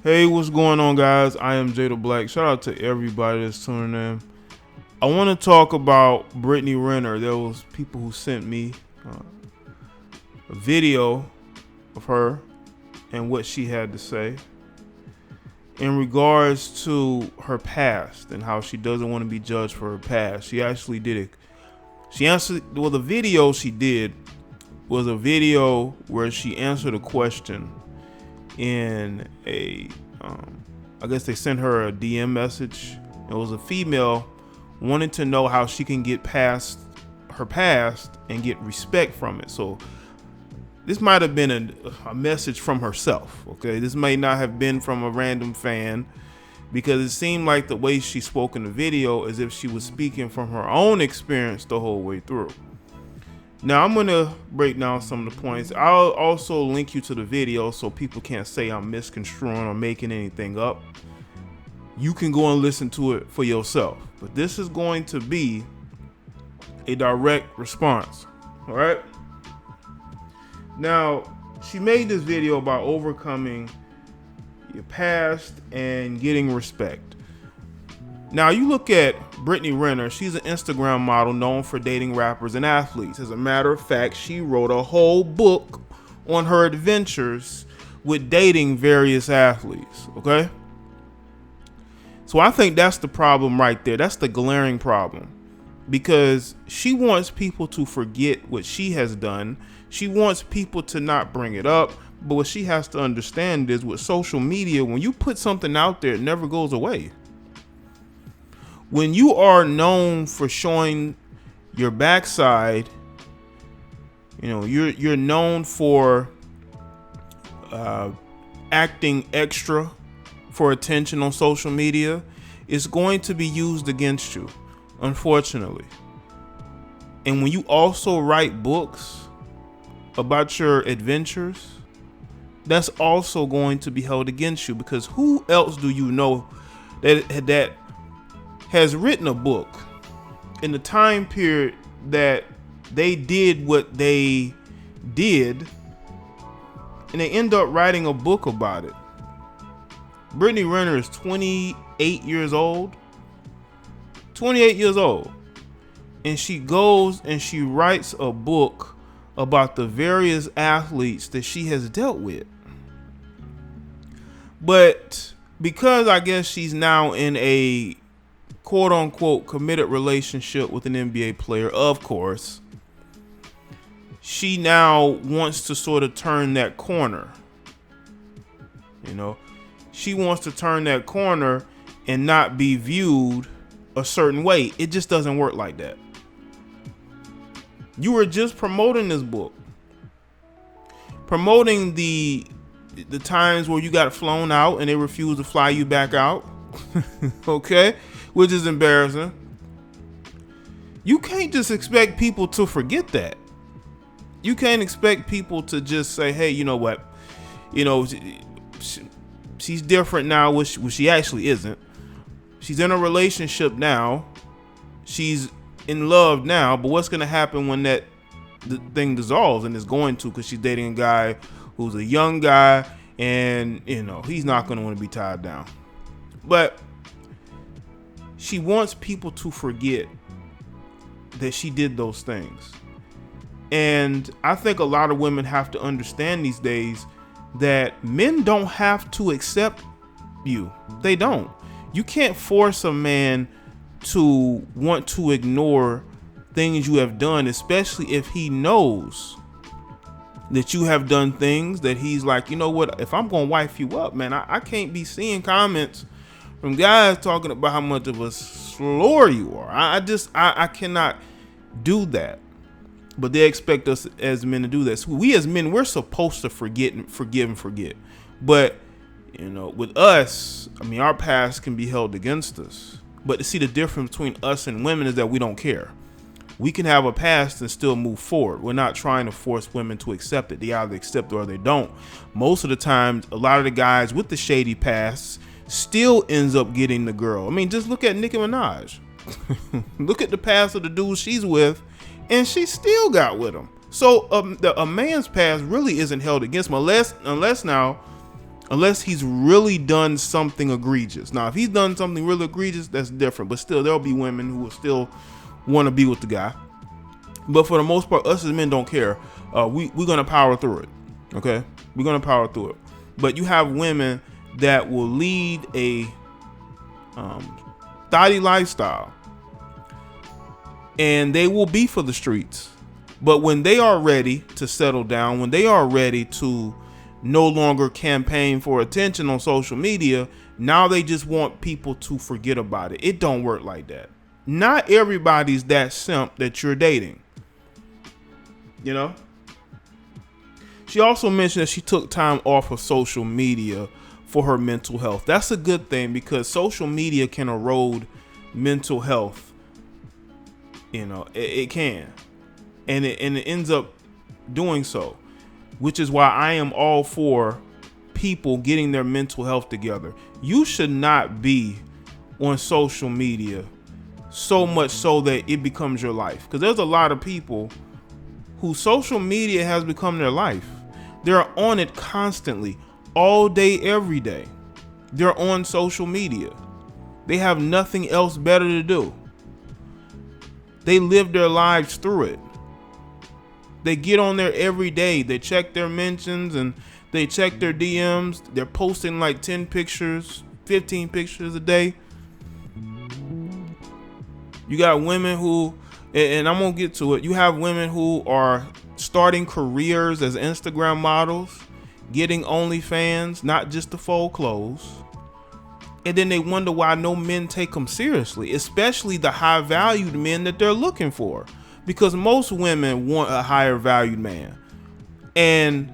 Hey, what's going on, guys? I am Jaye. Shout out to everybody that's tuning in. I want to talk about Brittany Renner. There was people who sent me a video of her and what she had to say in regards to her past and how she doesn't want to be judged for her past. She actually did it. She answered, well, the video she did was a video where she answered a question in I guess they sent her a DM message. It was a female wanting to know how she can get past her past and get respect from it. So this might have been a message from herself. Okay, this may not have been from a random fan, because it seemed like the way she spoke in the video as if she was speaking from her own experience the whole way through. Now I'm gonna break down some of the points. I'll also link you to the video so people can't say I'm misconstruing or making anything up. You can go and listen to it for yourself. But this is going to be a direct response. All right. Now, she made this video about overcoming your past and getting respect. Now, you look at Brittany Renner. She's an Instagram model known for dating rappers and athletes. As a matter of fact, she wrote a whole book on her adventures with dating various athletes. Okay? So I think that's the problem right there. That's the glaring problem, because she wants people to forget what she has done. She wants people to not bring it up. But what she has to understand is, with social media, when you put something out there, it never goes away. When you are known for showing your backside, you're known for acting extra for attention on social media, it's going to be used against you, unfortunately. And when you also write books about your adventures, that's also going to be held against you, because who else do you know that has written a book in the time period that they did what they did, and they end up writing a book about it? Brittany Renner is 28 years old. 28 years old. And she goes and she writes a book about the various athletes that she has dealt with. But because I guess she's now in a quote unquote committed relationship with an NBA player, of course, she now wants to sort of turn that corner. She wants to turn that corner and not be viewed a certain way. It just doesn't work like that. You were just promoting this book, promoting the times where you got flown out and they refused to fly you back out. Okay, which is embarrassing. You can't just expect people to forget that. You can't expect people to just say, hey, you know what, she's different now, which she actually isn't. She's in a relationship now. She's in love now. But what's going to happen when the thing dissolves? And it's going to, because she's dating a guy who's a young guy, and he's not going to want to be tied down. But she wants people to forget that she did those things. And I think a lot of women have to understand these days that men don't have to accept you. They don't. You can't force a man to want to ignore things you have done, especially if he knows that you have done things that he's like, you know what, if I'm gonna wife you up, man, I can't be seeing comments from guys talking about how much of a slore you are. I cannot do that. But they expect us as men to do that. So we as men, we're supposed to forget and forget. But, with us, our past can be held against us. But to see the difference between us and women is that we don't care. We can have a past and still move forward. We're not trying to force women to accept it. They either accept it or they don't. Most of the time, a lot of the guys with the shady pasts still ends up getting the girl. Just look at Nicki Minaj. Look at the past of the dude she's with, and she still got with him. So a man's past really isn't held against him, unless now unless he's really done something egregious. Now, if he's done something really egregious, that's different. But still, there'll be women who will still want to be with the guy. But for the most part, us as men don't care. We're gonna power through it. Okay, we're gonna power through it. But you have women that will lead a thotty lifestyle, and they will be for the streets. But when they are ready to settle down, when they are ready to no longer campaign for attention on social media, now they just want people to forget about it. It don't work like that. Not everybody's that simp that you're dating. You know? She also mentioned that she took time off of social media for her mental health. That's a good thing, because social media can erode mental health. You know, it can. And it ends up doing so, which is why I am all for people getting their mental health together. You should not be on social media so much so that it becomes your life, because there's a lot of people whose social media has become their life. They're on it constantly, all day, every day. They're on social media. They have nothing else better to do. They live their lives through it. They get on there every day. They check their mentions and they check their DMs. They're posting like 10 pictures, 15 pictures a day. You got women who, and I'm going to get to it, you have women who are starting careers as Instagram models, getting OnlyFans, not just to fold clothes. And then they wonder why no men take them seriously, especially the high valued men that they're looking for. Because most women want a higher valued man. And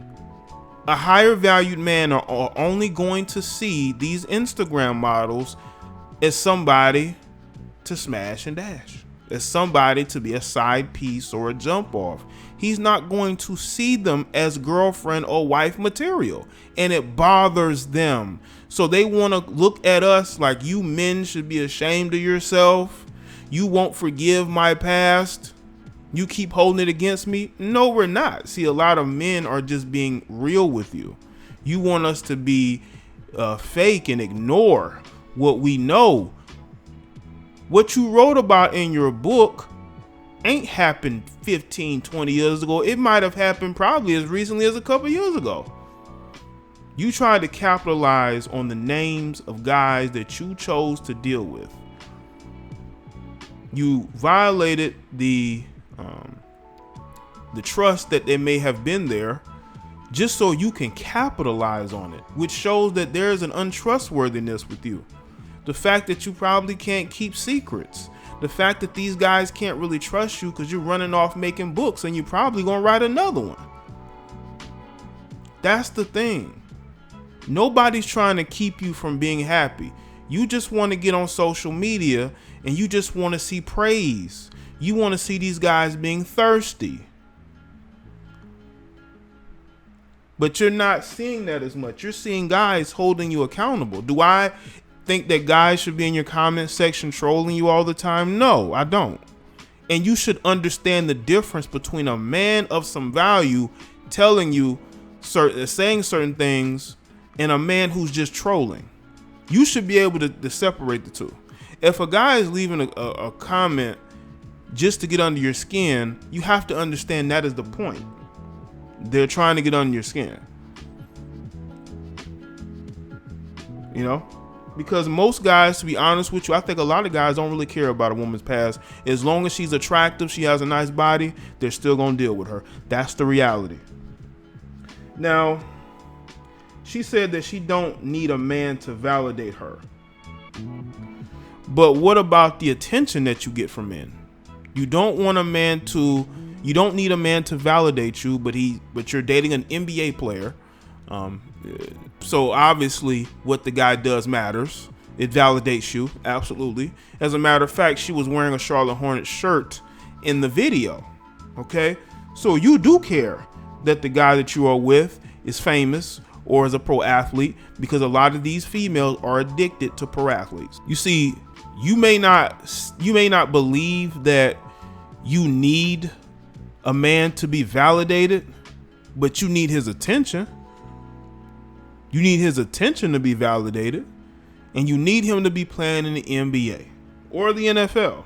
a higher valued man are only going to see these Instagram models as somebody to smash and dash, as somebody to be a side piece or a jump off. He's not going to see them as girlfriend or wife material, and it bothers them. So they want to look at us like, you men should be ashamed of yourself. You won't forgive my past. You keep holding it against me. No, we're not. See, a lot of men are just being real with you. You want us to be fake and ignore what we know. What you wrote about in your book ain't happened 15, 20 years ago. It might have happened probably as recently as a couple years ago. You tried to capitalize on the names of guys that you chose to deal with. You violated the trust that they may have been there, just so you can capitalize on it, which shows that there's an untrustworthiness with you. The fact that you probably can't keep secrets. The fact that these guys can't really trust you because you're running off making books and you're probably going to write another one. That's the thing. Nobody's trying to keep you from being happy. You just want to get on social media and you just want to see praise. You want to see these guys being thirsty. But you're not seeing that as much. You're seeing guys holding you accountable. Do I think that guys should be in your comment section trolling you all the time? No, I don't. And you should understand the difference between a man of some value telling you saying certain things and a man who's just trolling. You should be able to separate the two. If a guy is leaving a comment just to get under your skin, you have to understand that is the point. They're trying to get under your skin. You know? Because most guys, to be honest with you, I think a lot of guys don't really care about a woman's past. As long as she's attractive, she has a nice body, they're still going to deal with her. That's the reality. Now, she said that she don't need a man to validate her. But what about the attention that you get from men? You don't need a man to validate you, but you're dating an NBA player. So obviously what the guy does matters. It validates you. Absolutely. As a matter of fact, she was wearing a Charlotte Hornets shirt in the video. Okay. So you do care that the guy that you are with is famous or is a pro athlete, because a lot of these females are addicted to pro athletes. You see, you may not believe that you need a man to be validated, but you need his attention. You need his attention to be validated, and you need him to be playing in the NBA or the NFL.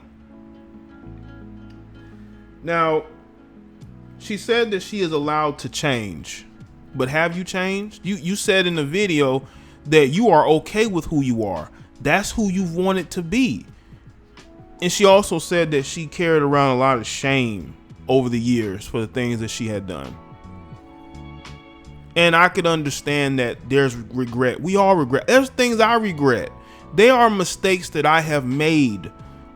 Now, she said that she is allowed to change, but have you changed? You said in the video that you are okay with who you are. That's who you've wanted to be. And she also said that she carried around a lot of shame over the years for the things that she had done. And I could understand that there's regret. We all regret. There's things I regret. There are mistakes that I have made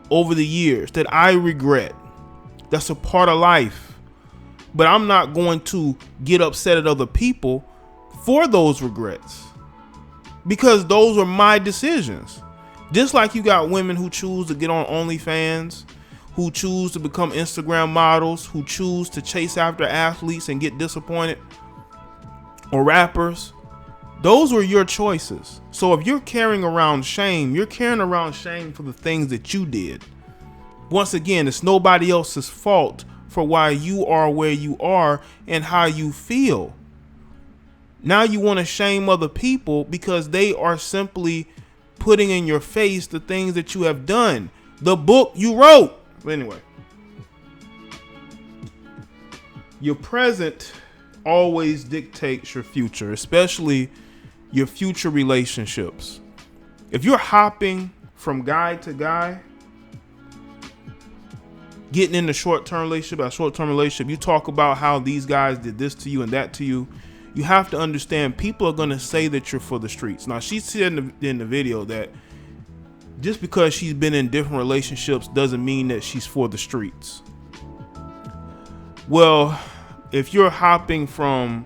over the years that I regret. That's a part of life. But I'm not going to get upset at other people for those regrets, because those are my decisions. Just like you got women who choose to get on OnlyFans, who choose to become Instagram models, who choose to chase after athletes and get disappointed, or rappers. Those were your choices. So if you're carrying around shame, you're carrying around shame for the things that you did. Once again, it's nobody else's fault for why you are where you are and how you feel. Now you want to shame other people because they are simply putting in your face the things that you have done, the book you wrote. But anyway, your present always dictates your future, especially your future relationships. If you're hopping from guy to guy, getting in a short-term relationship, you talk about how these guys did this to you and that to you. You have to understand, people are going to say that you're for the streets. Now, she said in the video that just because she's been in different relationships doesn't mean that she's for the streets. Well, if you're hopping from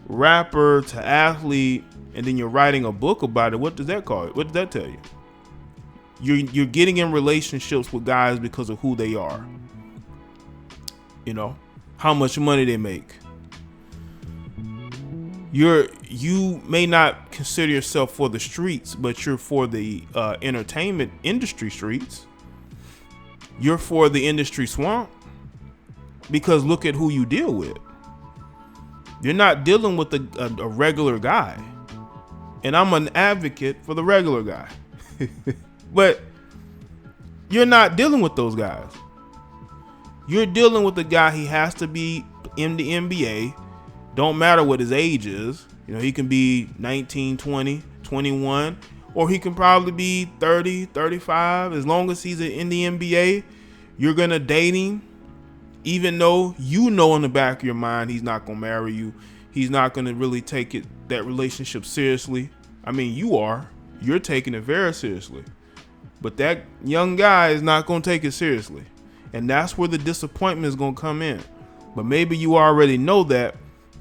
rapper to athlete and then you're writing a book about it, what does that call it? What does that tell you? You're getting in relationships with guys because of who they are. You know, how much money they make. You may not consider yourself for the streets, but you're for the entertainment industry streets. You're for the industry swamp, because look at who you deal with. You're not dealing with a regular guy, and I'm an advocate for the regular guy. But you're not dealing with those guys. You're dealing with the guy. He has to be in the NBA. Don't matter what his age is. You know, he can be 19, 20, 21, or he can probably be 30, 35. As long as he's in the NBA, you're going to date him, even though you know in the back of your mind he's not going to marry you. He's not going to really take that relationship seriously. I mean, you're taking it very seriously. But that young guy is not going to take it seriously. And that's where the disappointment is going to come in. But maybe you already know that,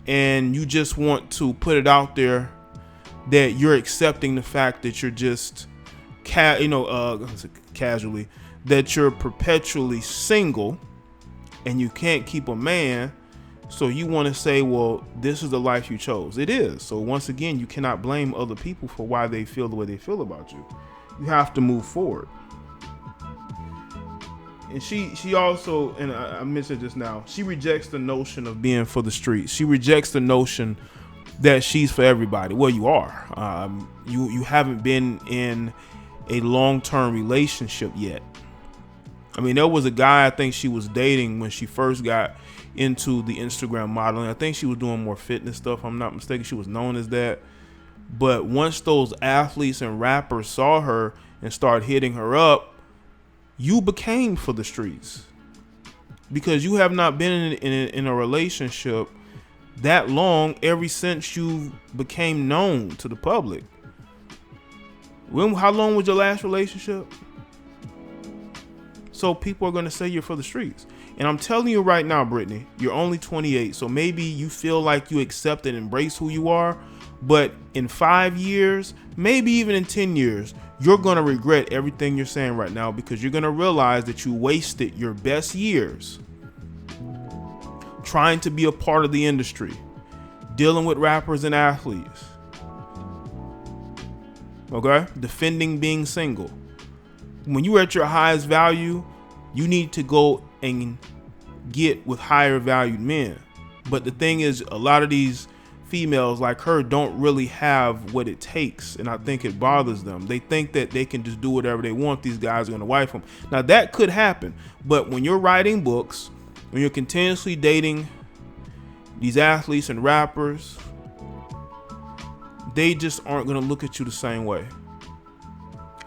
and you just want to put it out there that you're accepting the fact that you're just casually, that you're perpetually single and you can't keep a man. So you want to say, well, this is the life you chose. It is. So once again, you cannot blame other people for why they feel the way they feel about you. You have to move forward. And she also, and I mentioned just now, she rejects the notion of being for the streets. She rejects the notion that she's for everybody. Well, you are. You haven't been in a long-term relationship yet. I mean, there was a guy I think she was dating when she first got into the Instagram modeling. I think she was doing more fitness stuff. If I'm not mistaken, she was known as that. But once those athletes and rappers saw her and started hitting her up, you became for the streets, because you have not been in a relationship that long ever since you became known to the public. How long was your last relationship? So people are going to say you're for the streets. And I'm telling you right now, Brittany, you're only 28. So maybe you feel like you accept and embrace who you are. But in 5 years, maybe even in 10 years, you're going to regret everything you're saying right now, because you're going to realize that you wasted your best years trying to be a part of the industry, dealing with rappers and athletes. Okay? Defending being single. When you're at your highest value, you need to go and get with higher valued men. But the thing is, a lot of these females like her don't really have what it takes, and I think it bothers them. They think that they can just do whatever they want. These guys are going to wife them. Now that could happen, but when you're writing books, when you're continuously dating these athletes and rappers, they just aren't going to look at you the same way.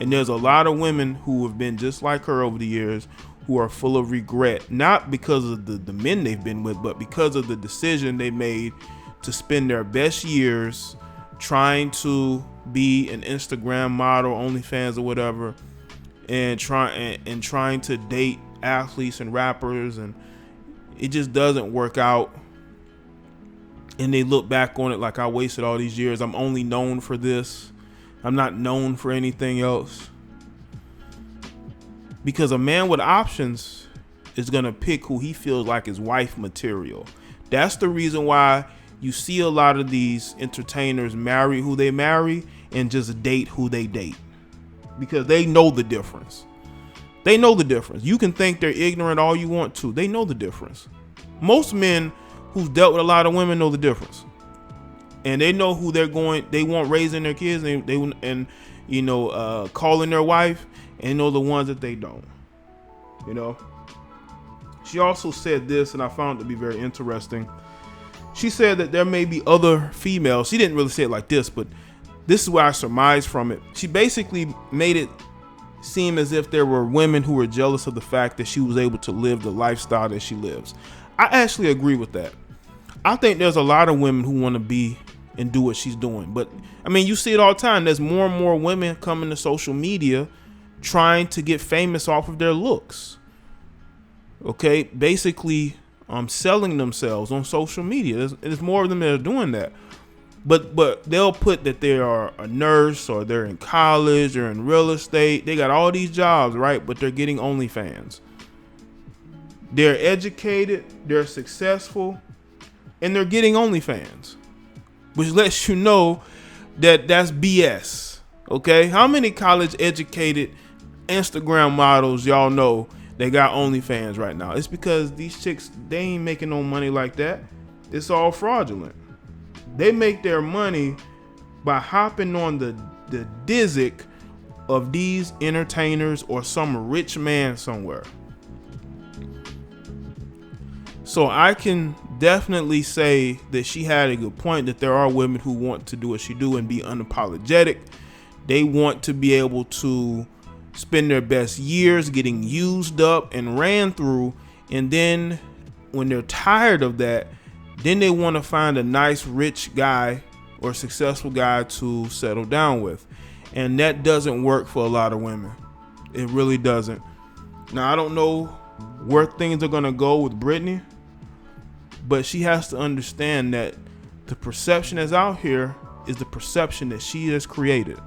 And there's a lot of women who have been just like her over the years who are full of regret, not because of the men they've been with, but because of the decision they made to spend their best years trying to be an Instagram model, OnlyFans or whatever, and trying to date athletes and rappers, and it just doesn't work out. And they look back on it like, I wasted all these years. I'm only known for this. I'm not known for anything else. Because a man with options is going to pick who he feels like is wife material. That's the reason why you see a lot of these entertainers marry who they marry and just date who they date. Because they know the difference. They know the difference. You can think they're ignorant all you want to. They know the difference. Most men who've dealt with a lot of women know the difference. And they know who they want raising their kids, and calling their wife, and know the ones that they don't. She also said this, and I found it to be very interesting. She said that there may be other females. She didn't really say it like this, but this is what I surmised from it. She basically made it seem as if there were women who were jealous of the fact that she was able to live the lifestyle that she lives. I actually agree with that. I think there's a lot of women who want to be and do what she's doing. But I mean, you see it all the time. There's more and more women coming to social media trying to get famous off of their looks. Okay, basically selling themselves on social media. There's more of them that are doing that. But they'll put that they are a nurse, or they're in college, or in real estate. They got all these jobs, right? But they're getting OnlyFans. They're educated, they're successful, and they're getting OnlyFans, which lets you know that that's BS. Okay, how many college educated Instagram models y'all know they got OnlyFans right now? It's because these chicks, they ain't making no money like that. It's all fraudulent. They make their money by hopping on the dizzick of these entertainers or some rich man somewhere. So I can definitely say that she had a good point, that there are women who want to do what she do and be unapologetic. They want to be able to spend their best years getting used up and ran through, and then when they're tired of that, then they want to find a nice rich guy or successful guy to settle down with. And that doesn't work for a lot of women. It really doesn't. Now, I don't know where things are going to go with Brittany, but she has to understand that the perception that's out here is the perception that she has created.